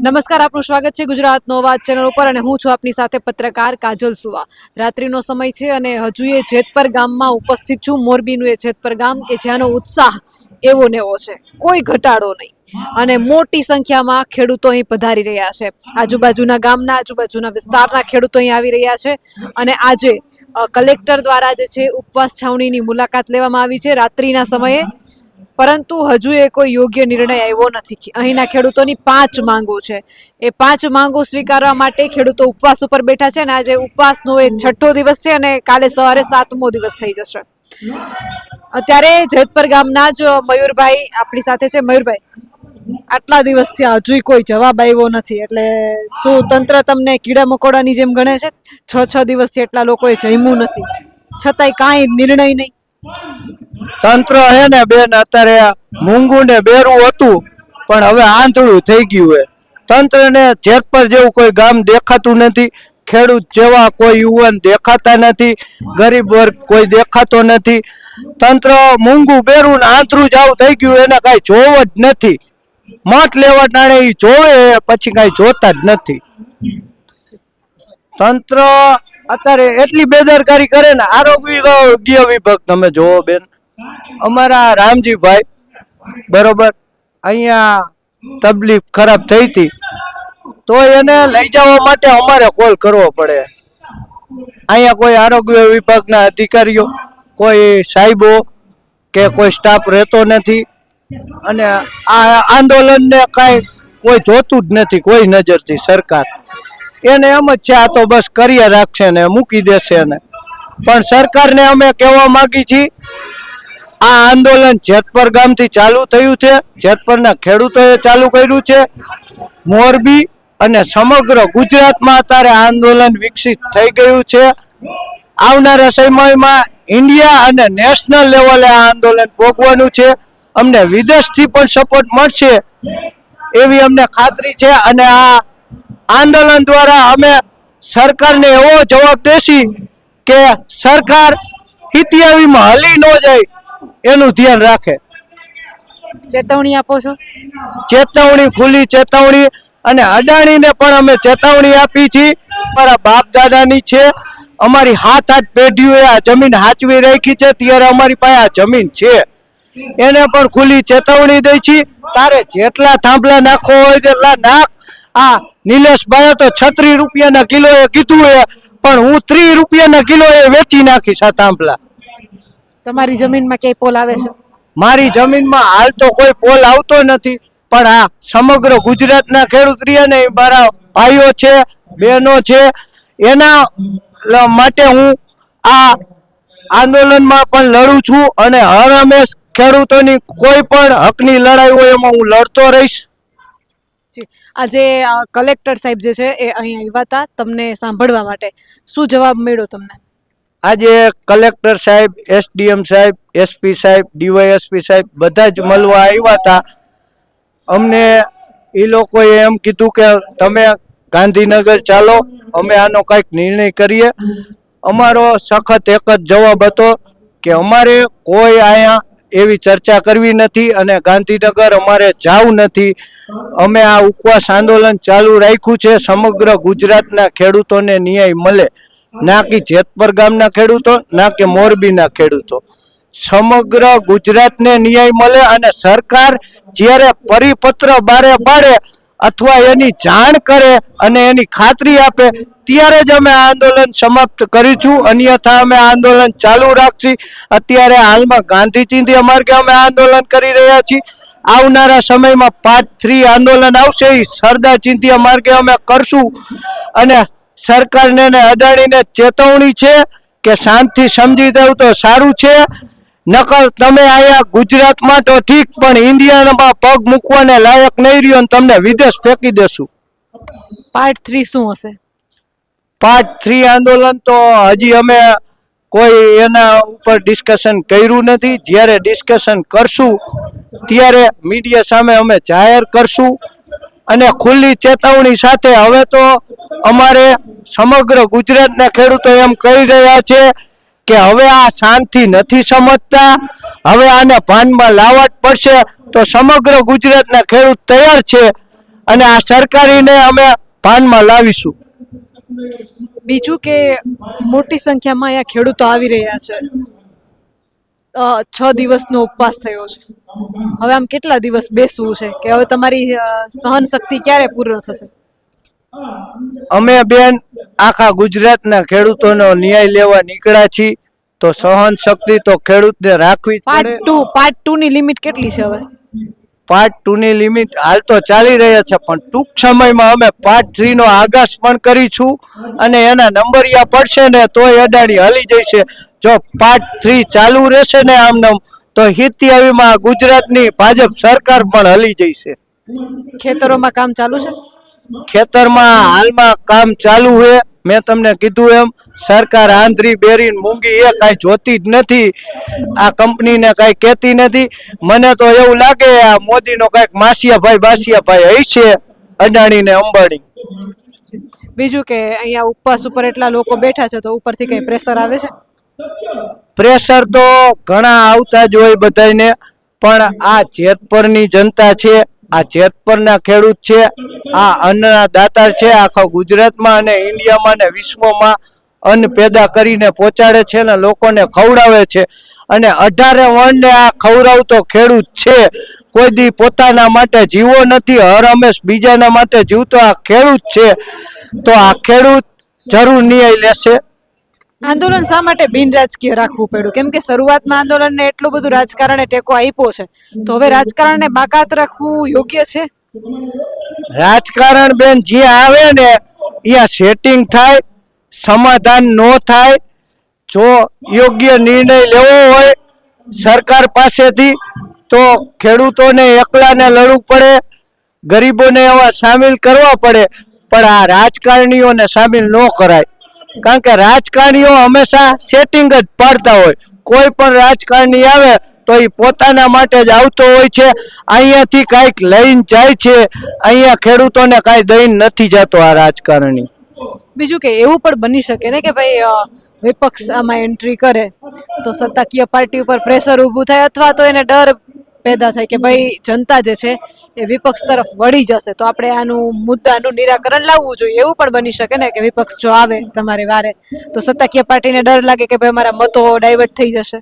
નમસ્કાર, આપનું સ્વાગત છે ગુજરાતનો અવાજ ચેનલ ઉપર અને હું છું આપની સાથે પત્રકાર કાજલ સુવા। રાત્રિનો સમય છે અને હજુ એ જેતપર ગામમાં ઉપસ્થિત છું। મોરબીનું એ જેતપર ગામ કે જ્યાંનો ઉત્સાહ એવો ને એવો છે, કોઈ ઘટાડો નહીં અને મોટી સંખ્યામાં ખેડૂતો અહીં પધારી રહ્યા છે। આજુબાજુના ગામના આજુબાજુના વિસ્તારના ખેડૂતો અહીં આવી રહ્યા છે અને આજે કલેક્ટર દ્વારા જે છે ઉપવાસ છાવણીની મુલાકાત લેવામાં આવી છે રાત્રિના સમયે, પરંતુ હજુ એ કોઈ યોગ્ય નિર્ણય આવ્યો નથી। અહીંના ખેડૂતોની 5 માંગો છે, એ 5 માંગો સ્વીકારવા માટે ખેડૂતો ઉપવાસ ઉપર બેઠા છે અને આજે ઉપવાસનો એ 6થો દિવસ છે અને કાલે સવારે 7મો દિવસ થઈ જશે। અત્યારે જેતપર ગામના જ મયુરભાઈ આપણી સાથે છે। મયુરભાઈ, આટલા દિવસથી હજુ કોઈ જવાબ આવ્યો નથી, એટલે શું તંત્ર તમને કીડા મકોડાની જેમ ગણે છે? 6 દિવસથી એટલા લોકોએ જમ્યું નથી, છતાંય કાંઈ નિર્ણય નહીં। તંત્ર હે ને બેન, અત્યારે મૂંગું ને બેરું હતું પણ હવે આંધળું થઈ ગયું હે। તંત્રને જેતપર જેવું કોઈ ગામ દેખાતું નથી, ખેડૂત જેવા કોઈ યુવાન દેખાતા નથી, ગરીબ વર્ગ કોઈ દેખાતો નથી। તંત્ર મૂંગું બેરું ને આંધળું જ આવું થઈ ગયું, એને કાંઈ જોવો જ નથી। મત લેવા ટાણે એ જોવે પછી કાંઈ જોતા જ નથી। તંત્ર અત્યારે એટલી બેદરકારી કરે ને, આરોગ્ય વિભાગ તમે જોવો બેન, અમારા રામજીભાઈ બરોબર અહીંયા તકલીફ ખરાબ થઈ હતી તો એને લઈ જવા માટે અમારે કોલ કરવો પડે। અહીંયા કોઈ આરોગ્ય વિભાગના અધિકારીઓ, કોઈ સાહેબો કે કોઈ સ્ટાફ રહેતો નથી અને આ આંદોલનને કાંઈ કોઈ જોતું જ નથી કોઈ નજરથી। સરકાર એને એમ જ છે આ તો બસ કર્યા રાખશે ને મૂકી દેશે ને, પણ સરકારને અમે કહેવા માંગી છીએ આ આંદોલન જેતપર ગામથી ચાલુ થયું છે, જેતપરના ખેડૂતોએ ચાલુ કર્યું છે। મોરબી અને સમગ્ર ગુજરાતમાં અત્યારે આંદોલન વિકસિત થઈ ગયું છે। આવનારા સમયમાં ઇન્ડિયા અને નેશનલ લેવલે આ આંદોલન ભોગવાનું છે। અમને વિદેશથી પણ સપોર્ટ મળશે એવી અમને ખાતરી છે અને આ આંદોલન દ્વારા અમે સરકારને એવો જવાબ દેશી કે સરકાર ઇતિહાસમાં હલી ન જાય એનું ધ્યાન રાખે। ચેતવણી આપો છો? ચેતવણી, ખુલ્લી ચેતવણી, અને અડાણીને પણ અમે ચેતવણી આપી છે। અમારા બાપ દાદાની છે, અમારી 7-8 પેઢીઓએ આ જમીન હાચવી રાખી છે, ત્યારે અમારી પાસે આ જમીન છે, એને પણ ખુલ્લી ચેતવણી દઈ છે। તારે જેટલા થાંભલા નાખો હોય તેટલા નાખ। આ નિલેશભાઈએ તો 36 રૂપિયાના કિલોએ કીધું હે, પણ હું 30 રૂપિયાના કિલોએ વેચી નાખીશ આ થાંભલા। તમારી જમીનમાં ક્યાંય પોલ આવે છે? મારી જમીનમાં હાલ તો કોઈ પોલ આવતો નથી, પણ આ સમગ્ર ગુજરાતના ખેડૂત રહ્યા ને, મારા ભાઈઓ છે, બહેનો છે, એના માટે હું આ આંદોલનમાં પણ લડું છું અને હર હંમેશ ખેડૂતોની કોઈ પણ હકની લડાઈ હોય એમાં હું લડતો રહીશ। આજે કલેક્ટર સાહેબ જે છે એ અહીં આવ્યા હતા તમને સાંભળવા માટે, શું જવાબ મળ્યો તમને? આજે કલેક્ટર સાહેબ, એસડીએમ સાહેબ, એસપી સાહેબ, ડીવાયએસપી સાહેબ બધા જ મળવા આવ્યા હતા। અમને એ લોકોએ એમ કીધું કે તમે ગાંધીનગર ચાલો, અમે આનો કંઈક નિર્ણય કરીએ। અમારો સખત એક જ જવાબ હતો કે અમારે કોઈ અહીંયા એવી ચર્ચા કરવી નથી અને ગાંધીનગર અમારે જવું નથી। અમે આ ઉપવાસ આંદોલન ચાલુ રાખ્યું છે, સમગ્ર ગુજરાતના ખેડૂતોને ન્યાય મળે, ના કે જેતપર ગામના ખેડૂતો, ના કે મોરબીના ખેડૂતો, સમગ્ર ગુજરાતને ન્યાય મળે। અને સરકાર જ્યારે પરિપત્ર બારે પાડે અથવા એની જાણ કરે અને એની ખાતરી આપે ત્યારે જ અમે આંદોલન સમાપ્ત કરીશું, અન્યથા અમે આંદોલન ચાલુ રાખશું। અત્યારે હાલમાં ગાંધી ચિંધ્યા માર્ગે અમે આંદોલન કરી રહ્યા છીએ। આવનારા સમયમાં 5-3 આંદોલન આવશે, એ સરદાર ચિંધ્યા માર્ગે અમે કરશું અને સરકારને ને અદાણીને ચેતવણી છે કે શાંતિ સમજી જાવ તો સારું છે, નકર તમે અહીંયા ગુજરાતમાં તો ઠીક પણ ઇન્ડિયામાં પગ મૂકવાને લાયક નહીં રહ્યો અને તમને વિદેશ ફેંકી દેશું। પાર્ટ 3 શું હશે? પાર્ટ 3 આંદોલન તો હજી અમે કોઈ એના ઉપર ડિસ્કશન કર્યું નથી। જ્યારે ડિસ્કશન કરશું ત્યારે મીડિયા સામે અમે જાહેર કરશું અને ખુલ્લી ચેતવણી સાથે। હવે તો અમારે સમગ્ર ગુજરાતના ખેડૂતો એમ કહી રહ્યા છે કે હવે આ શાંતિ નથી સમજતા, હવે આને ભાનમાં લાવવા જ પડશે। તો સમગ્ર ગુજરાતના ખેડૂત તૈયાર છે અને આ સરકારીને અમે ભાનમાં લાવીશું. બીજું કે મોટી સંખ્યામાં અહીંયા ખેડૂતો આવી રહ્યા છે. 6 દિવસનો ઉપવાસ થયો છે. હવે આમ કેટલા દિવસ બેસવું છે કે હવે તમારી સહન શક્તિ ક્યારે પૂર્ણ થશે? અમે બેન આખા ગુજરાતના ખેડૂતોનો ન્યાય લેવા નીકળ્યા છીએ, તો સહન શક્તિ તો ખેડૂતને રાખવી જ પડે. પાર્ટ 2 ની લિમિટ કેટલી છે હવે? પાર્ટ 2 ની લિમિટ હાલ તો ચાલી રહી છે, પણ ટૂંક સમયમાં અમે પાર્ટ 3 નો આગાસ પણ કરીશું અને એના નંબરિયા પડશે ને તોય અડાણી હલી જશે. જો પાર્ટ 3 ચાલુ રહેશે ને આમનામ તો 87માં ગુજરાતની ભાજપ સરકાર પણ હલી જશે. ખેતરોમાં કામ ચાલુ છે? ખેતરમાં હાલમાં કામ ચાલુ છે. મેં તમને કીધું એમ સરકાર આંધળી બેરી મૂંગી એ કાંઈ જોતી જ નથી, આ કંપનીને કાંઈ કહેતી નથી. મને તો એવું લાગે આ મોદીનો કાંઈક બાસિયાભાઈ હશે, અદાણી ને અંબાણી. બીજું કે અહીંયા ઉપવાસ ઉપર એટલા લોકો બેઠા છે, તો ઉપરથી કઈ પ્રેશર આવે છે? પ્રેશર તો ઘણા આવતા જ હોય બધાને, પણ આ જેતપુરની જનતા છે, આ જેતપુરના ખેડૂત છે, આ અન્નના દાતા છે. આખા ગુજરાતમાં અને ઇન્ડિયામાં ને વિશ્વમાં અન્ન પેદા કરીને પહોંચાડે છે ને લોકોને ખવડાવે છે. અને 18 વર્ણને આ ખવડાવતો ખેડૂત છે. કોઈ દી પોતાના માટે જીવો નથી, હર હંમેશ બીજાના માટે જીવતો આ ખેડૂત છે. તો આ ખેડૂત જરૂર ન્યાય લેશે. આંદોલન શા માટે બિન રાજકીય રાખવું પડ્યું? કેમ કે શરૂઆતમાં આંદોલનને એટલું બધું રાજકારણે ટેકો આપ્યો છે, તો હવે રાજકારણને બાકાત રાખવું યોગ્ય છે? રાજકારણ બેન જ્યાં આવે ને ત્યાં સેટિંગ થાય, સમાધાન ન થાય. જો યોગ્ય નિર્ણય લેવો હોય સરકાર પાસેથી તો ખેડૂતોને એકલાને લડવું પડે, ગરીબોને એવા સામેલ કરવા પડે. પણ આ રાજકારણીઓને સામેલ ન કરાય, કારણ કે રાજકારણીઓ હંમેશા સેટિંગ જ પાડતા હોય. કોઈ પણ રાજકારણી આવે તો એ પોતાના માટે જ આવતો હોય છે, અહીંયાથી કાંઈક લઈને જાય છે, અહીંયા ખેડૂતોને કાંઈ દઈને નથી જતો આ રાજકારણી. બીજું કે એવું પણ બની શકે ને કે ભાઈ વિપક્ષ આમાં એન્ટ્રી કરે તો સત્તાકીય પાર્ટી ઉપર પ્રેશર ઊભું થાય, અથવા તો એને ડર પેદા થાય કે ભાઈ જનતા જે છે એ વિપક્ષ તરફ વળી જશે, તો આપણે આનું મુદ્દાનું નિરાકરણ લાવવું જોઈએ. એવું પણ બની શકે ને કે વિપક્ષ જો આવે તમારે વારે તો સત્તાકીય પાર્ટીને ડર લાગે કે ભાઈ મારા મતો ડાયવર્ટ થઈ જશે.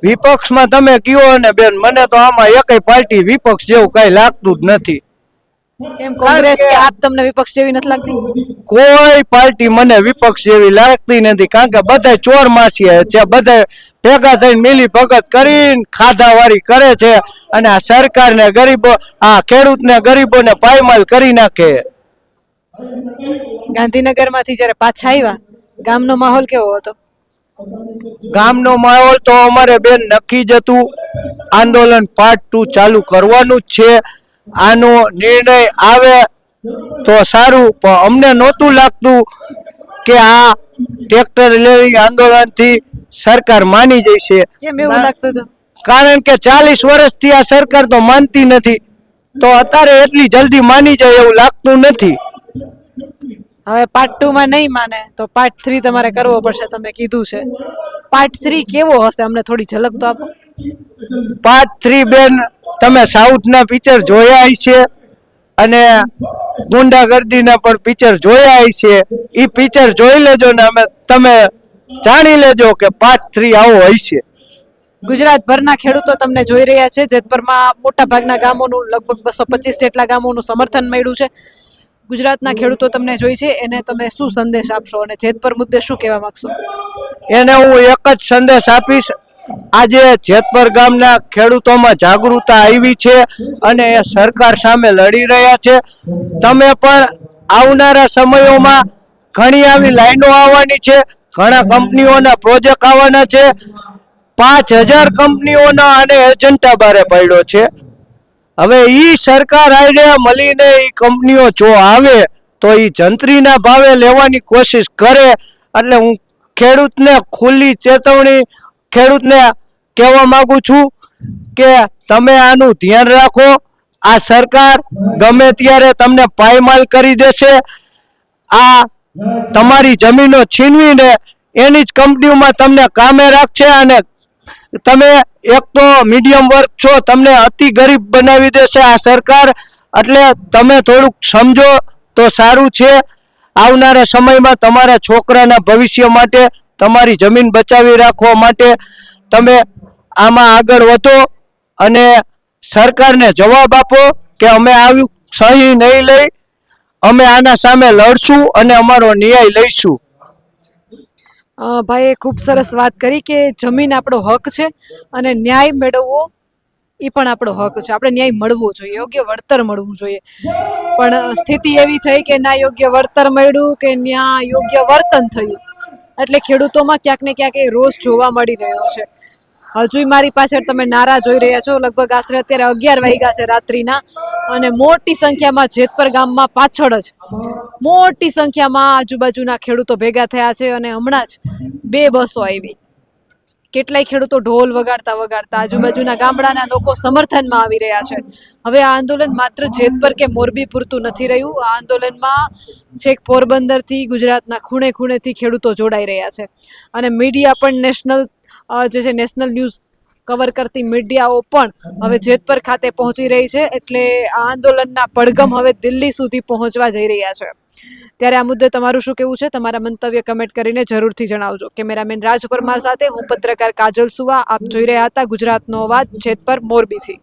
વિપક્ષમાં તમે કયો ને બેન, મને તો આમાં એકય પાર્ટી વિપક્ષ જેવું કઈ લાગતું જ નથી. કેમ કોંગ્રેસ કે આપ તમને વિપક્ષ જેવી નથી લાગતી? કોઈ પાર્ટી મને વિપક્ષ જેવી લાગતી નથી, કારણ કે બધા ચોર માસી છે, બધા ભેગા થઈને મિલી ભગત કરીને ખાધાવારી કરે છે અને આ સરકારને ગરીબો, આ ખેડૂતને ગરીબોને પાયમાલ કરી નાખે. ગાંધીનગરમાંથી જ્યારે પાછા આવ્યા ગામનો માહોલ કેવો હતો? ગામનો માહોલ તો અમારે બેન નક્કી જ હતું, આંદોલન પાર્ટ 2 ચાલુ કરવાનું જ છે. આનો નિર્ણય આવે તો સારું, પણ અમને નહોતું લાગતું કે આ ટ્રેક્ટર લેવી આંદોલનથી સરકાર માની જશે. કેમ એવું લાગતું હતું? કારણ કે 40 વર્ષથી આ સરકાર તો માનતી નથી, તો અત્યારે એટલી જલ્દી માની જાય એવું લાગતું નથી. હવે પાર્ટ 2 માં નહીં માને તો પાર્ટ 3 તમારે કરવો પડશે, તમે કીધું છે. પાર્ટ 3 કેવો હશે, અમને થોડી ઝલક તો આપો. પાર્ટ 3 બેન તમે સાઉથના પિક્ચર જોયા હશે અને ગુંડાગર્દીના પણ પિક્ચર જોયા હશે. એ પિક્ચર જોઈ લેજો ને તમે જાણી લેજો કે પાર્ટ 3 આવો હશે. ગુજરાતભરના ખેડૂતો તમને જોઈ રહ્યા છે. જેતપુરમાં મોટા ભાગના ગામોનું લગભગ 225 જેટલા ગામોનું સમર્થન મળ્યું છે. ગુજરાતના ખેડૂતો તમને જોઈ છે, એને તમે શું સંદેશ આપશો અને જેતપુર મુદ્દે શું કહેવા માંગશો? એને હું એક જ સંદેશ આપીશ, આજે જેતપુર ગામના ખેડૂતોમાં જાગૃતતા આવી છે અને એ સરકાર સામે લડી રહ્યા છે. તમે પણ આવનારા સમયોમાં ઘણી આવી લાઈનો આવવાની છે, ઘણા કંપનીઓના પ્રોજેક્ટ આવવાના છે. 5000 કંપનીઓના આને એજન્ટા બારે પડ્યો છે. હવે ઈ સરકાર આઈને મળીને ઈ કંપનીઓ જો આવે તો ઈ જંત્રીના ભાવે લેવાની કોશિશ કરે. એટલે હું ખેડૂતને ખુલ્લી ચેતવણી ખેડૂતને કહેવા માંગુ છું કે તમે આનું ધ્યાન રાખો. આ સરકાર ગમે ત્યારે તમને પાયમાલ કરી દેશે. આ તમારી જમીનો છીનવીને એની જ કંપનીઓમાં તમને કામે રાખશે અને તમે એક તો મીડિયમ વર્ગ છો, તમને અતિ ગરીબ બનાવી દેશે આ સરકાર. એટલે તમે થોડુંક સમજો તો સારું છે. આવનારા સમયમાં તમારા છોકરાના ભવિષ્ય માટે, તમારી જમીન બચાવી રાખવા માટે તમે આમાં આગળ વધો અને સરકારને જવાબ આપો કે અમે આવ્યું સહી નહીં લઈ, અમે આના સામે લડશું અને અમારો ન્યાય લઈશું. ભાઈએ ખૂબ સરસ વાત કરી કે જમીન આપણો હક છે અને ન્યાય મેળવવો એ પણ આપણો હક છે. આપણે ન્યાય મળવો જોઈએ, યોગ્ય વળતર મળવું જોઈએ. પણ સ્થિતિ એવી થઈ કે ના યોગ્ય વળતર મળ્યું કે ના યોગ્ય વર્તન થયું, એટલે ખેડૂતોમાં ક્યાંક ને ક્યાંક એ રોષ જોવા મળી રહ્યો છે. હજુ મારી પાછળ તમે નારા જોઈ રહ્યા છો. લગભગ આશરે અત્યારે 11 વાગ્યા છે રાત્રિના, અને મોટી સંખ્યામાં જેતપર ગામમાં પાછળ જ મોટી સંખ્યામાં આજુબાજુના ખેડૂતો ભેગા થયા છે. અને હમણાં જ 2 બસો આવી. કેટલાય ખેડૂતો ઢોલ વગાડતા વગાડતા આજુબાજુના ગામડાના લોકો સમર્થનમાં આવી રહ્યા છે. હવે આ આંદોલન માત્ર જેતપર કે મોરબી પૂરતું નથી રહ્યું. આ આંદોલનમાં છેક પોરબંદરથી ગુજરાતના ખૂણે ખૂણેથી ખેડૂતો જોડાઈ રહ્યા છે. અને મીડિયા પણ જે છે નેશનલ ન્યૂઝ કવર કરતી મીડિયાઓ પણ હવે જેતપર ખાતે પહોંચી રહી છે. એટલે આ આંદોલનના પડઘમ હવે દિલ્હી સુધી પહોંચવા જઈ રહ્યા છે. ત્યારે આ મુદ્દે તમારું શું કહેવું છે? તમારા મંતવ્ય કમેન્ટ કરીને જરૂરથી જણાવજો. કેમેરામેન રાજ પરમાર સાથે હું પત્રકાર કાજલ સુવા. આપ જોઈ રહ્યા હતા ગુજરાતનો અવાજ, જેતપર મોરબીથી.